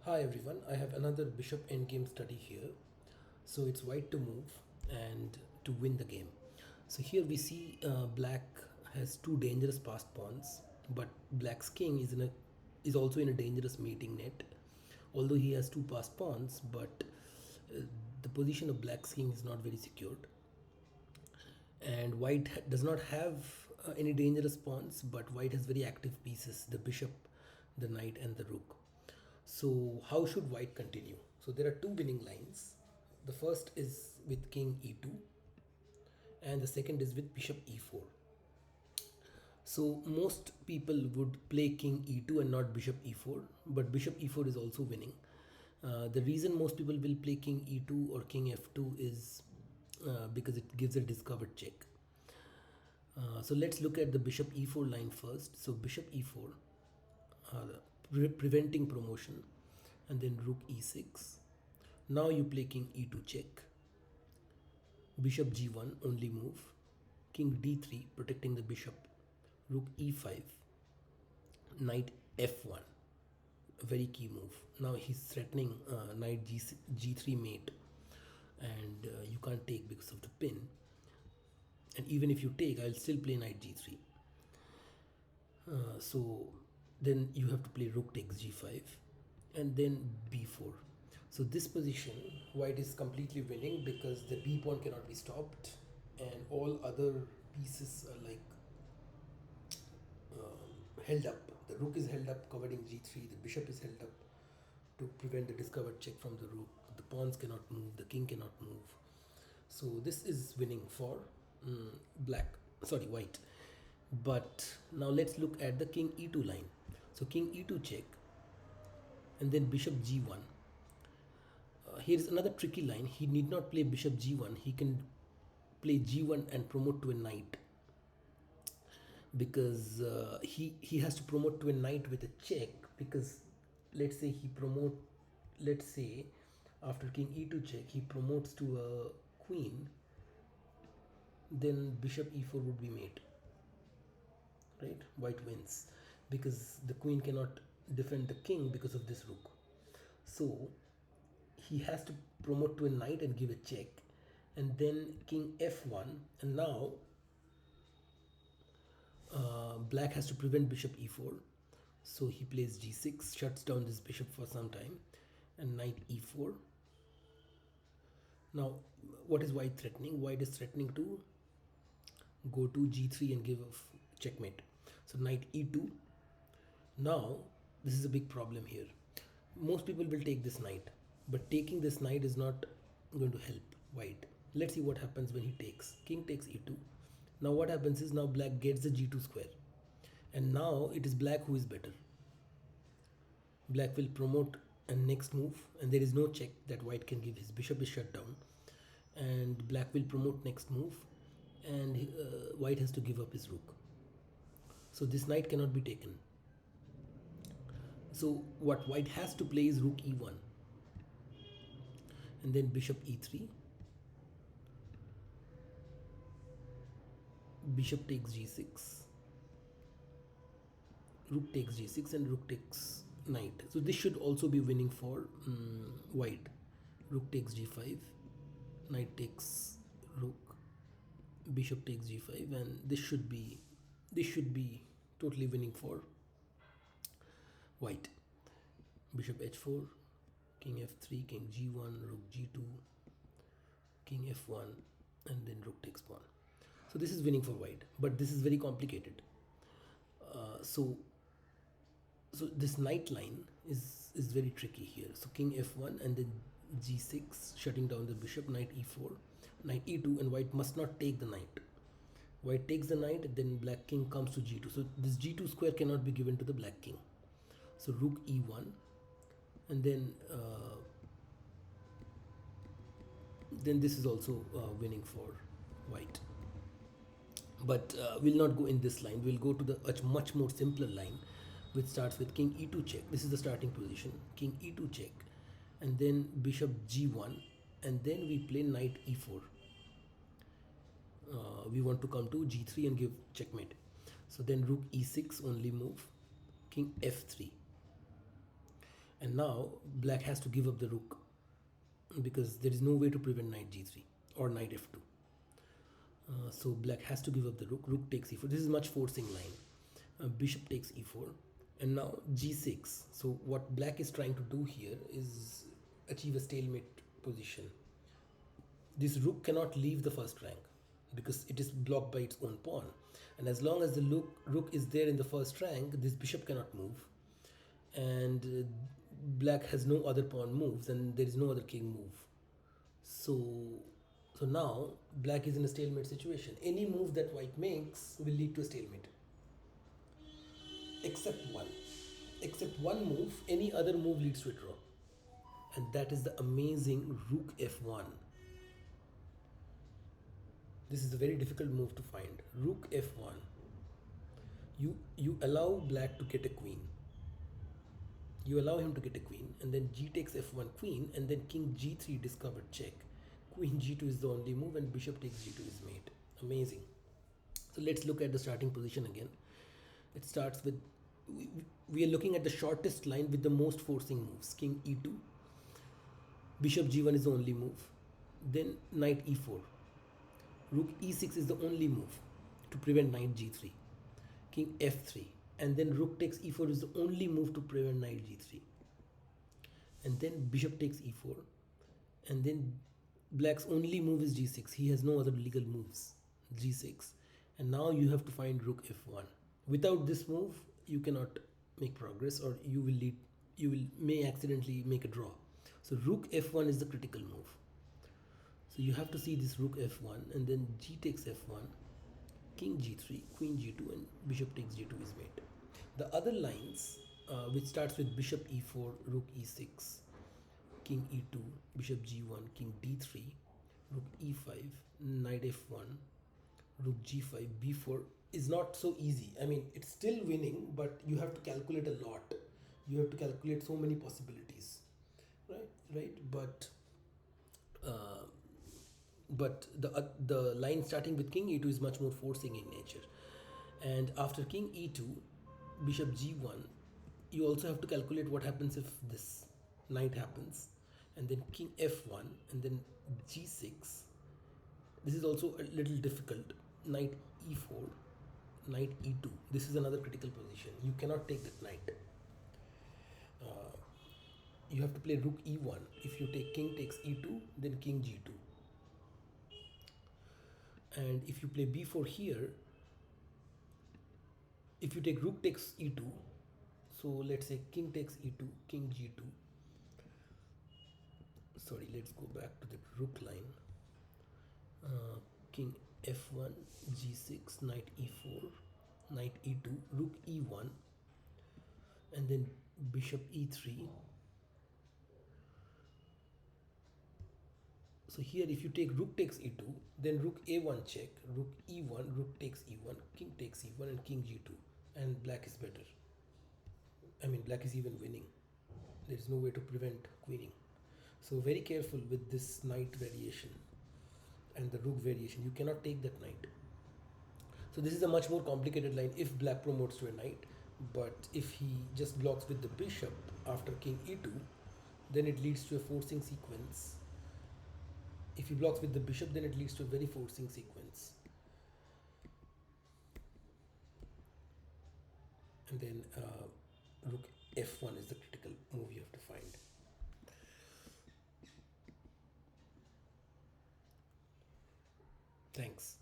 Hi everyone, I have another bishop endgame study here. So it's white to move and to win the game. So here we see black has two dangerous passed pawns, but black's king is also in a dangerous mating net. Although he has two passed pawns, but the position of black's king is not very secured. And does not have any dangerous pawns, but white has very active pieces: the bishop, the knight, and the rook. So, how should white continue? So, there are two winning lines. The first is with king e2, and the second is with bishop e4. So, most people would play king e2 and not bishop e4, but bishop e4 is also winning. The reason most people will play king e2 or king f2 is because it gives a discovered check. So, let's look at the bishop e4 line first. So, bishop e4, uh, preventing promotion, and then rook e6. Now you play king e2 check, bishop g1 only move, king d3 protecting the bishop, rook e5, knight f1, a very key move. Now he's threatening knight g3 mate, and you can't take because of the pin. And even if you take, I'll still play knight g3. So then you have to play rook takes g5 and then b4. So this position, white is completely winning because the b pawn cannot be stopped and all other pieces are like held up. The rook is held up covering g3, the bishop is held up to prevent the discovered check from the rook. The pawns cannot move, the king cannot move. So this is winning for white. But now let's look at the king e2 line. So king e2 check and then bishop g1. Here is another tricky line. He need not play bishop g1. He can play g1 and promote to a knight because he has to promote to a knight with a check because let's say let's say after king e2 check he promotes to a queen, then bishop e4 would be mate, right? White wins because the queen cannot defend the king because of this rook. So he has to promote to a knight and give a check, and then king f1, and now black has to prevent bishop e4. So he plays g6, shuts down this bishop for some time, and knight e4. Now what is white threatening? White is threatening to go to g3 and give checkmate. So knight e2. Now this is a big problem here. Most people will take this knight, but taking this knight is not going to help white. Let's see what happens when he takes. King takes e2. Now what happens is now black gets the g2 square, and now it is black who is better. Black will promote and next move, and there is no check that white can give. His bishop is shut down, and black will promote next move, and white has to give up his rook. So this knight cannot be taken. So what white has to play is rook e1, and then bishop e3, bishop takes g6, rook takes g6, and rook takes knight. So this should also be winning for white. Rook takes g5, knight takes rook, bishop takes g5, and this should be totally winning for white. Bishop h4, king f3, king g1, rook g2, king f1, and then rook takes pawn. So this is winning for white, but this is very complicated. So this knight line is very tricky here. So king f1 and then g6, shutting down the bishop, knight e4, knight e2, and white must not take the knight. White takes the knight, then black king comes to g2. So this g2 square cannot be given to the black king. So rook e1, and then this is also winning for white. But we'll not go in this line. We'll go to the much more simpler line, which starts with king e2 check. This is the starting position. King e2 check, and then bishop g1, and then we play knight e4. We want to come to g3 and give checkmate. So then rook e6 only move, king f3, And now black has to give up the rook because there is no way to prevent knight g3 or knight f2. So black has to give up the rook. Rook takes e4. This is much forcing line. Bishop takes e4, and now g6. So what black is trying to do here is achieve a stalemate position. This rook cannot leave the first rank because it is blocked by its own pawn. And as long as the rook is there in the first rank, this bishop cannot move. And black has no other pawn moves, and there is no other king move. So, so now black is in a stalemate situation. Any move that white makes will lead to a stalemate, except one. Except one move, any other move leads to a draw. And that is the amazing rook f1. This is a very difficult move to find. Rook f1. You allow black to get a queen. You allow him to get a queen, and then g takes f1 queen, and then king g3 discovered check. Queen g2 is the only move, and bishop takes g2 is mate. Amazing. So let's look at the starting position again. It starts with, we are looking at the shortest line with the most forcing moves. King e2, bishop g1 is the only move, then knight e4, rook e6 is the only move to prevent knight g3, king f3, and then rook takes e4 is the only move to prevent knight g3, and then bishop takes e4, and then black's only move is g6. He has no other legal moves. G6, and now you have to find rook f1. Without this move you cannot make progress, or you will may accidentally make a draw. So rook f1 is the critical move. So you have to see this rook f1, and then g takes f1, king g3, queen g2, and bishop takes g2 is mate. The other lines, which starts with bishop e4, rook e6, king e2, bishop g1, king d3, rook e5, knight f1, rook g5, b4, is not so easy. I mean, it's still winning, but you have to calculate a lot. You have to calculate so many possibilities, right? Uh, but the line starting with king e2 is much more forcing in nature. And after king e2, bishop g1, you also have to calculate what happens if this knight happens, and then king f1, and then g6. This is also a little difficult. Knight e4, knight e2. This is another critical position. You cannot take that knight. You have to play rook e1. If you take king takes e2, then king g2. And if you play b4 here, if you take rook takes e2, so let's say king takes e2, king g2. Sorry, let's go back to the rook line. King f1, g6, knight e4, knight e2, rook e1, and then bishop e3. So here if you take rook takes e2, then rook a1 check, rook e1, rook takes e1, king takes e1, and king g2, and black is better. I mean, black is even winning. There is no way to prevent queening. So very careful with this knight variation and the rook variation. You cannot take that knight. So this is a much more complicated line if black promotes to a knight, but if he just blocks with the bishop after king e2, then it leads to a forcing sequence. If he blocks with the bishop, then it leads to a very forcing sequence. And then rook f1 is the critical move you have to find. Thanks.